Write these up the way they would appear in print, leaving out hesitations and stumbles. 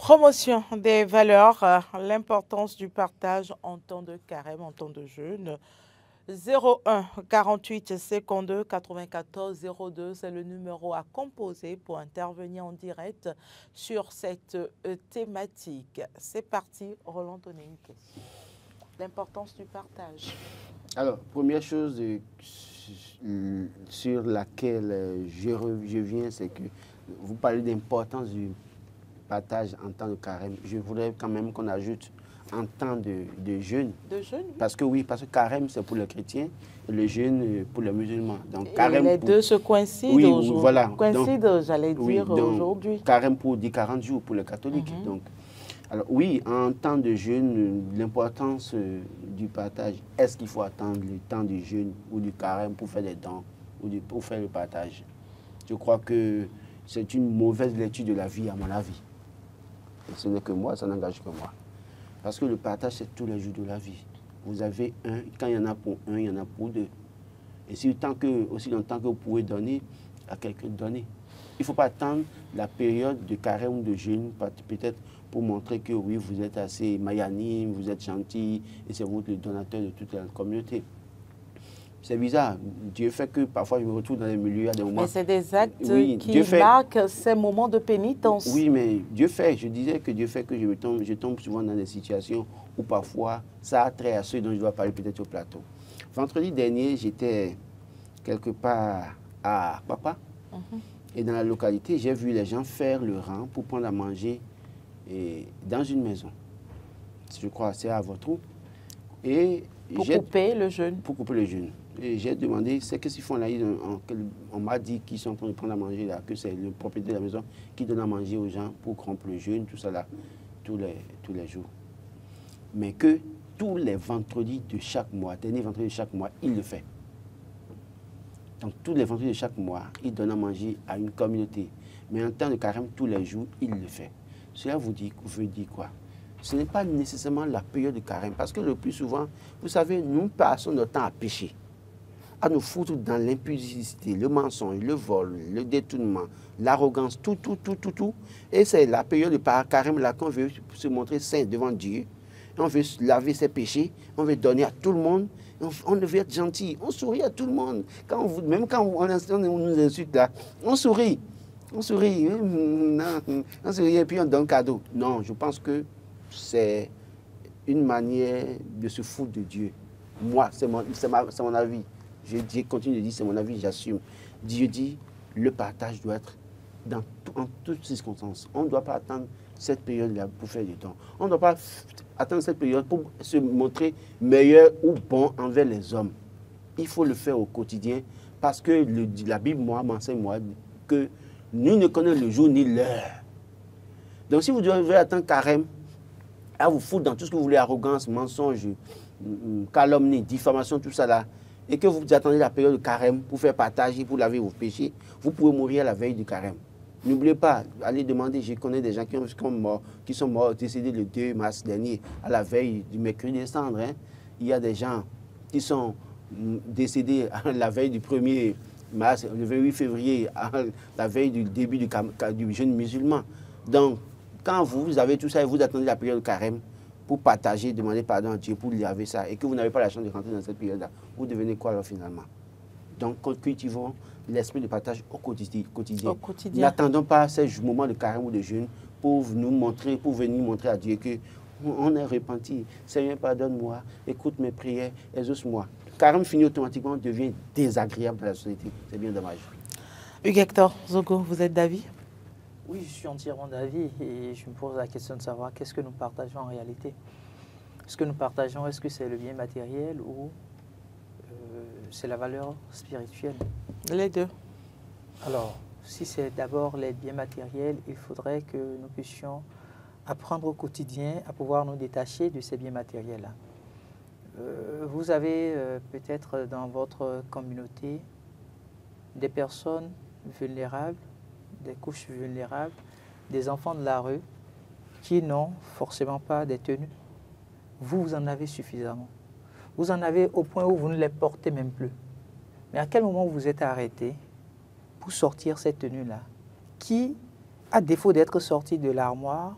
Promotion des valeurs, l'importance du partage en temps de carême, en temps de jeûne. 01 48 52 94 02, c'est le numéro à composer pour intervenir en direct sur cette thématique. C'est parti, Roland, donner une question. L'importance du partage. Alors, première chose sur laquelle je viens, c'est que vous parlez d'importance du partage en temps de carême. Je voudrais quand même qu'on ajoute en temps de jeûne. De jeûne, oui. Parce que carême, c'est pour les chrétiens et le jeûne pour les musulmans. Donc, Et carême les pour... deux se coïncident Oui, aujourd'hui. voilà. Coïncident, j'allais dire, aujourd'hui. Carême pour 40 jours pour les catholiques. Donc, alors oui, en temps de jeûne, l'importance du partage, est-ce qu'il faut attendre le temps du jeûne ou du carême pour faire des dons ou pour faire le partage? Je crois que c'est une mauvaise lecture de la vie, à mon avis. Et ce n'est que moi, ça n'engage que moi. Parce que le partage, c'est tous les jours de la vie. Vous avez un, quand il y en a pour un, il y en a pour deux. Et si aussi longtemps que vous pouvez donner, à quelqu'un donner. Il ne faut pas attendre la période de carême ou de jeûne, peut-être pour montrer que oui, vous êtes assez magnanime, vous êtes gentil, et c'est vous le donateur de toute la communauté. C'est bizarre. Dieu fait que parfois je me retrouve dans les milieux à des moments. Mais c'est des actes oui, qui marquent ces moments de pénitence. Oui, mais Dieu fait, je disais que Dieu fait que je tombe souvent dans des situations où parfois ça a trait à ceux dont je dois parler peut-être au plateau. Vendredi dernier, j'étais quelque part à Papa. Et dans la localité, j'ai vu les gens faire le rang pour prendre à manger dans une maison. Je crois c'est à votre troupe. Et pour couper le jeûne. Pour couper le jeûne. Et j'ai demandé, c'est qu'est-ce qu'ils font là? On m'a dit qu'ils sont en train de prendre à manger là, que c'est le propriétaire de la maison qui donne à manger aux gens pour rompre le jeûne, tout ça là, tous les jours. Mais que tous les vendredis de chaque mois, dernier vendredi de chaque mois, il le fait. Donc, tous les vendredis de chaque mois, il donne à manger à une communauté. Mais en temps de carême, tous les jours, il le fait. Cela veut dire quoi? Ce n'est pas nécessairement la période de carême. Parce que le plus souvent, vous savez, nous passons notre temps à pécher, à nous foutre dans l'impudicité, le mensonge, le vol, le détournement, l'arrogance, tout. Et c'est la période de carême là qu'on veut se montrer saint devant Dieu. On veut laver ses péchés, on veut donner à tout le monde. On veut être gentil, on sourit à tout le monde. Même quand on nous insulte là, on sourit. On sourit, on sourit et puis on donne cadeau. Non, je pense que c'est une manière de se foutre de Dieu. Moi, c'est mon avis. Je continue de dire, c'est mon avis, j'assume. Dieu dit, le partage doit être en toutes circonstances. On ne doit pas attendre cette période-là pour faire du temps. On ne doit pas attendre cette période pour se montrer meilleur ou bon envers les hommes. Il faut le faire au quotidien parce que la Bible, m'enseigne que nul ne connaît le jour ni l'heure. Donc si vous devez attendre carême, à vous foutre dans tout ce que vous voulez, arrogance, mensonge, calomnie, diffamation, tout ça là, et que vous attendez la période de carême pour faire partager, pour laver vos péchés, vous pouvez mourir à la veille du carême. N'oubliez pas, allez demander, je connais des gens qui sont morts, décédés le 2 mars dernier, à la veille du mercredi des cendres. Hein. Il y a des gens qui sont décédés à la veille du 1er mars, le 28 février, à la veille du début du jeûne musulman. Donc, quand vous avez tout ça et vous attendez la période de carême pour partager, demander pardon à Dieu, pour laver ça, et que vous n'avez pas la chance de rentrer dans cette période-là, vous devenez quoi alors finalement? Donc, cultivons l'esprit de partage au quotidien. N'attendons pas ces moments de carême ou de jeûne pour venir montrer à Dieu qu'on est repenti. Seigneur, pardonne-moi, écoute mes prières, exauce-moi. Carême fini automatiquement, devient désagréable dans la société. C'est bien dommage. Hugues-Hector Zogo, vous êtes d'avis? Oui, je suis entièrement d'avis et je me pose la question de savoir qu'est-ce que nous partageons en réalité. Ce que nous partageons, est-ce que c'est le bien matériel ou c'est la valeur spirituelle? Les deux. Alors, si c'est d'abord les biens matériels, il faudrait que nous puissions apprendre au quotidien à pouvoir nous détacher de ces biens matériels-là. Vous avez peut-être dans votre communauté des personnes vulnérables, des couches vulnérables, des enfants de la rue qui n'ont forcément pas des tenues. Vous en avez suffisamment. Vous en avez au point où vous ne les portez même plus. Mais à quel moment vous êtes arrêté pour sortir cette tenue-là qui, à défaut d'être sortie de l'armoire,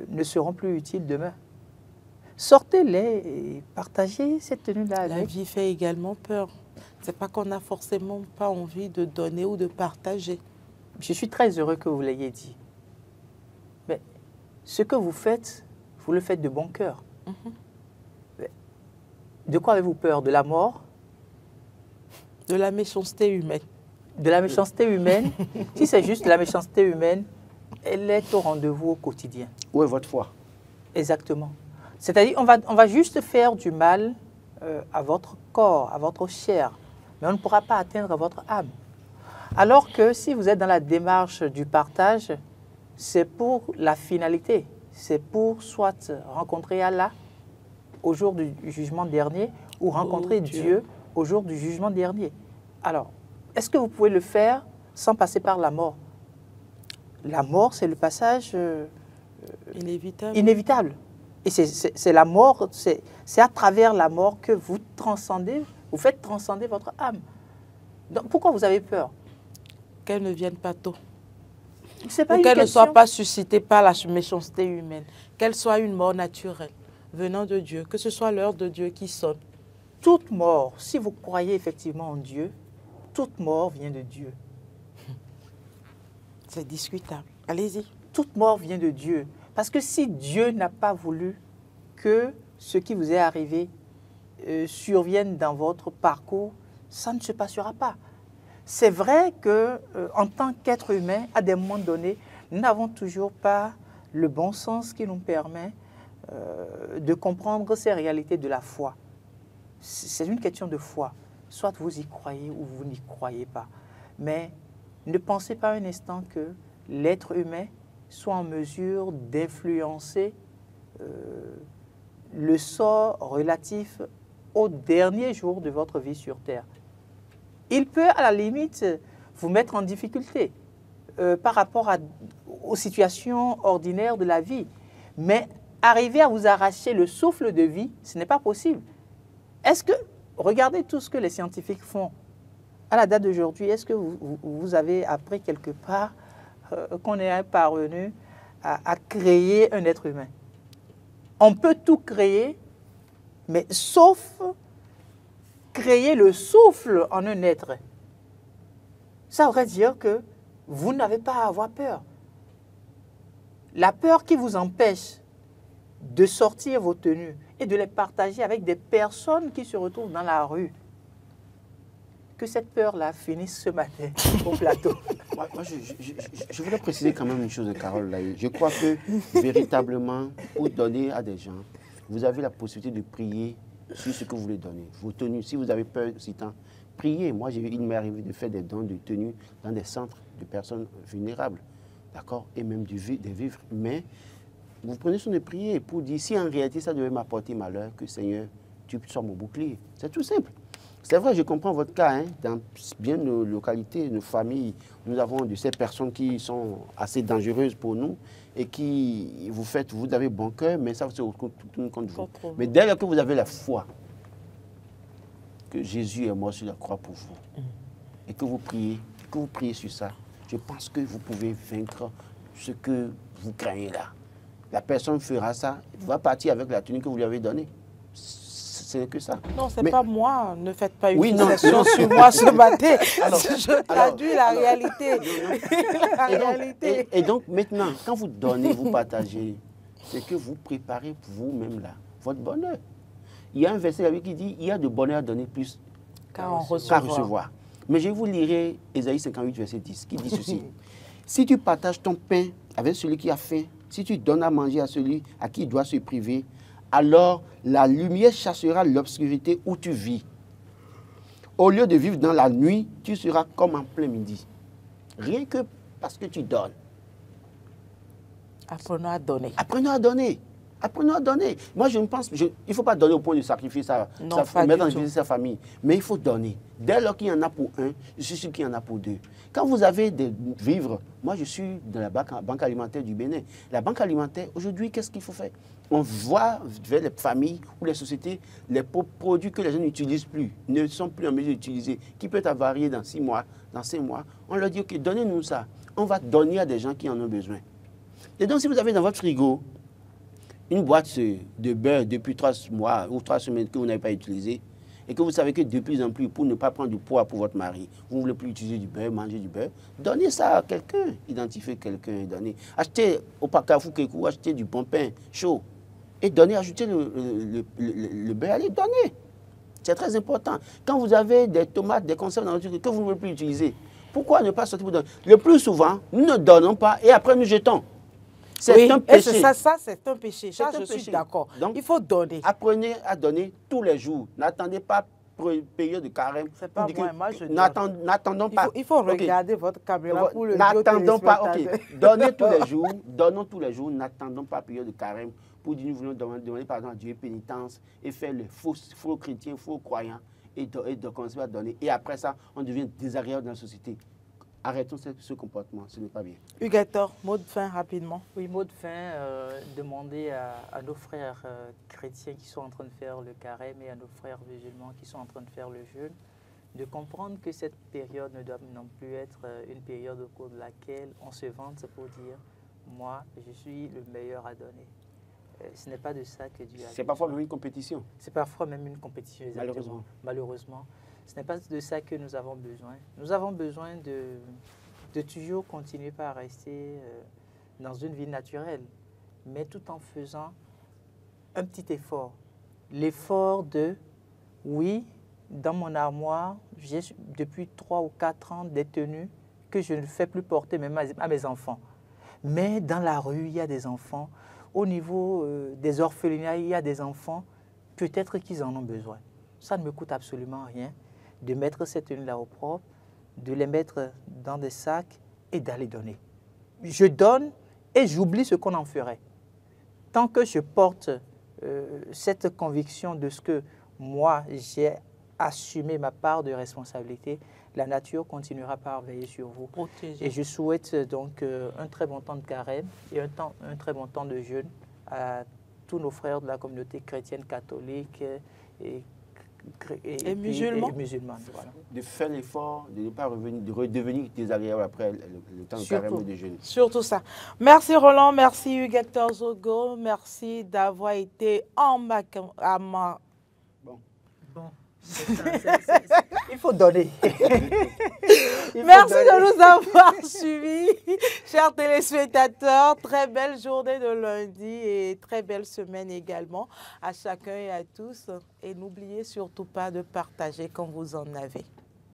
ne seront plus utiles demain. Sortez-les et partagez cette tenue-là. La vie fait également peur. Ce n'est pas qu'on n'a forcément pas envie de donner ou de partager. Je suis très heureux que vous l'ayez dit. Mais ce que vous le faites de bon cœur. De quoi avez-vous peur? De la mort? De la méchanceté humaine. De la méchanceté humaine? Si c'est juste de la méchanceté humaine, elle est au rendez-vous au quotidien. Où est votre foi? Exactement. C'est-à-dire, on va juste faire du mal à votre corps, à votre chair, mais on ne pourra pas atteindre votre âme. Alors que si vous êtes dans la démarche du partage, c'est pour la finalité. C'est pour soit rencontrer Allah au jour du jugement dernier ou rencontrer Dieu au jour du jugement dernier. Alors, est-ce que vous pouvez le faire sans passer par la mort? La mort, c'est le passage inévitable. Et c'est la mort, c'est à travers la mort que vous transcendez, vous faites transcender votre âme. Donc, pourquoi vous avez peur? Qu'elle ne vienne pas tôt. Ou qu'elle ne soit pas suscitée par la méchanceté humaine. Qu'elle soit une mort naturelle, venant de Dieu, que ce soit l'heure de Dieu qui sonne. Toute mort, si vous croyez effectivement en Dieu, toute mort vient de Dieu. C'est discutable. Allez-y. Toute mort vient de Dieu. Parce que si Dieu n'a pas voulu que ce qui vous est arrivé survienne dans votre parcours, ça ne se passera pas. C'est vrai que en tant qu'être humain, à des moments donnés, nous n'avons toujours pas le bon sens qui nous permet de comprendre ces réalités de la foi. C'est une question de foi. Soit vous y croyez ou vous n'y croyez pas. Mais ne pensez pas un instant que l'être humain soit en mesure d'influencer le sort relatif au dernier jour de votre vie sur Terre. Il peut, à la limite, vous mettre en difficulté par rapport aux situations ordinaires de la vie. Mais arriver à vous arracher le souffle de vie, ce n'est pas possible. Est-ce que, regardez tout ce que les scientifiques font. À la date d'aujourd'hui, est-ce que vous avez appris quelque part qu'on est parvenu à créer un être humain? On peut tout créer, mais sauf créer le souffle en un être. Ça voudrait dire que vous n'avez pas à avoir peur. La peur qui vous empêche de sortir vos tenues et de les partager avec des personnes qui se retrouvent dans la rue, que cette peur-là finisse ce matin au plateau. Moi, je voudrais préciser quand même une chose, Carole. Là. Je crois que véritablement, pour donner à des gens, vous avez la possibilité de prier sur ce que vous voulez donner. Vos tenues, si vous avez peur aussi tant, priez. Moi, il m'est arrivé de faire des dons de tenues dans des centres de personnes vulnérables, d'accord, et même des vivres. Mais vous prenez soin de prier pour dire, si en réalité ça devait m'apporter malheur, que Seigneur, tu sois mon bouclier. C'est tout simple. C'est vrai, je comprends votre cas. Hein, dans bien nos localités, nos familles, nous avons de ces personnes qui sont assez dangereuses pour nous et qui vous avez bon cœur, mais ça, c'est tout contre vous. Mais dès lors que vous avez la foi que Jésus est mort sur la croix pour vous et que vous priez sur ça, je pense que vous pouvez vaincre ce que vous craignez là. La personne fera ça, va partir avec la tenue que vous lui avez donnée. C'est que ça. Non, c'est pas moi. Ne faites pas une fixation sur moi ce matin. Je traduis la réalité. Et donc, maintenant, quand vous donnez, vous partagez, c'est que vous préparez pour vous-même là, votre bonheur. Il y a un verset là qui dit, il y a de bonheur à donner plus qu'à en recevoir. Mais je vous lirai Ésaïe 58, verset 10, qui dit ceci. Si tu partages ton pain avec celui qui a faim, si tu donnes à manger à celui à qui il doit se priver, alors la lumière chassera l'obscurité où tu vis. Au lieu de vivre dans la nuit, tu seras comme en plein midi. Rien que parce que tu donnes. Apprenons à donner. Apprenons à donner. Apprenons à donner. Moi, je ne pense il ne faut pas donner au point de sacrifier mettre en difficulté sa famille. Mais il faut donner. Dès lors qu'il y en a pour un, je suis sûr qu'il y en a pour deux. Quand vous avez des vivres, moi, je suis dans la banque alimentaire du Bénin. La banque alimentaire, aujourd'hui, qu'est-ce qu'il faut faire? On voit vers les familles ou les sociétés, les produits que les gens n'utilisent plus, ne sont plus en mesure d'utiliser, qui peuvent avarier dans 6 mois, dans 5 mois. On leur dit, OK, donnez-nous ça. On va donner à des gens qui en ont besoin. Et donc, si vous avez dans votre frigo une boîte de beurre depuis 3 mois ou 3 semaines que vous n'avez pas utilisée, et que vous savez que de plus en plus, pour ne pas prendre du poids pour votre mari, vous ne voulez plus utiliser du beurre, manger du beurre, donnez ça à quelqu'un, identifiez quelqu'un et donnez. Achetez au Carrefour Kékou, achetez du bon pain chaud et donnez, ajoutez le beurre, allez, donnez. C'est très important. Quand vous avez des tomates, des conserves dans votre frigo que vous ne voulez plus utiliser, pourquoi ne pas sortir pour donner? Le plus souvent, nous ne donnons pas et après nous jetons. C'est un péché. Ça c'est un péché. Ça, je suis d'accord. Il faut donner. Apprenez à donner tous les jours. N'attendez pas pour une période de carême. C'est pas moi je n'attendons pas. Il faut regarder votre caméra pour le n'attendons pas. Donnez tous les jours. Donnons tous les jours. N'attendons pas période de carême pour dire nous voulons demander pardon à Dieu, pénitence et faire le faux chrétien, faux croyant et de commencer à donner. Et après ça, on devient désagréable dans la société. Arrêtons ce comportement, ce n'est pas bien. Hugues Hector, mot de fin rapidement. Oui, mot de fin, demander à nos frères chrétiens qui sont en train de faire le carême et à nos frères musulmans qui sont en train de faire le jeûne, de comprendre que cette période ne doit non plus être une période au cours de laquelle on se vante pour dire « moi, je suis le meilleur à donner ». Ce n'est pas de ça que Dieu a besoin. C'est parfois même une compétition. C'est parfois même une compétition, exactement. Malheureusement. Ce n'est pas de ça que nous avons besoin. Nous avons besoin de toujours continuer par rester dans une vie naturelle, mais tout en faisant un petit effort. L'effort de, oui, dans mon armoire, j'ai depuis 3 ou 4 ans des tenues que je ne fais plus porter même à mes enfants. Mais dans la rue, il y a des enfants. Au niveau des orphelinats, il y a des enfants. Peut-être qu'ils en ont besoin. Ça ne me coûte absolument rien de mettre ces tenues-là au propre, de les mettre dans des sacs et d'aller donner. Je donne et j'oublie ce qu'on en ferait. Tant que je porte cette conviction de ce que moi, j'ai assumé ma part de responsabilité, la nature continuera par veiller sur vous. Protéger. Et je souhaite donc un très bon temps de carême et un très bon temps de jeûne à tous nos frères de la communauté chrétienne, catholique et musulmane. Voilà. De faire l'effort, de ne pas revenir, de redevenir désagréable après le temps de carême et de jeûne. Surtout ça. Merci Roland, merci Hugues Hector Zogo, merci d'avoir été en il faut donner. Merci de nous avoir suivis, chers téléspectateurs. Très belle journée de lundi et très belle semaine également à chacun et à tous. Et n'oubliez surtout pas de partager quand vous en avez.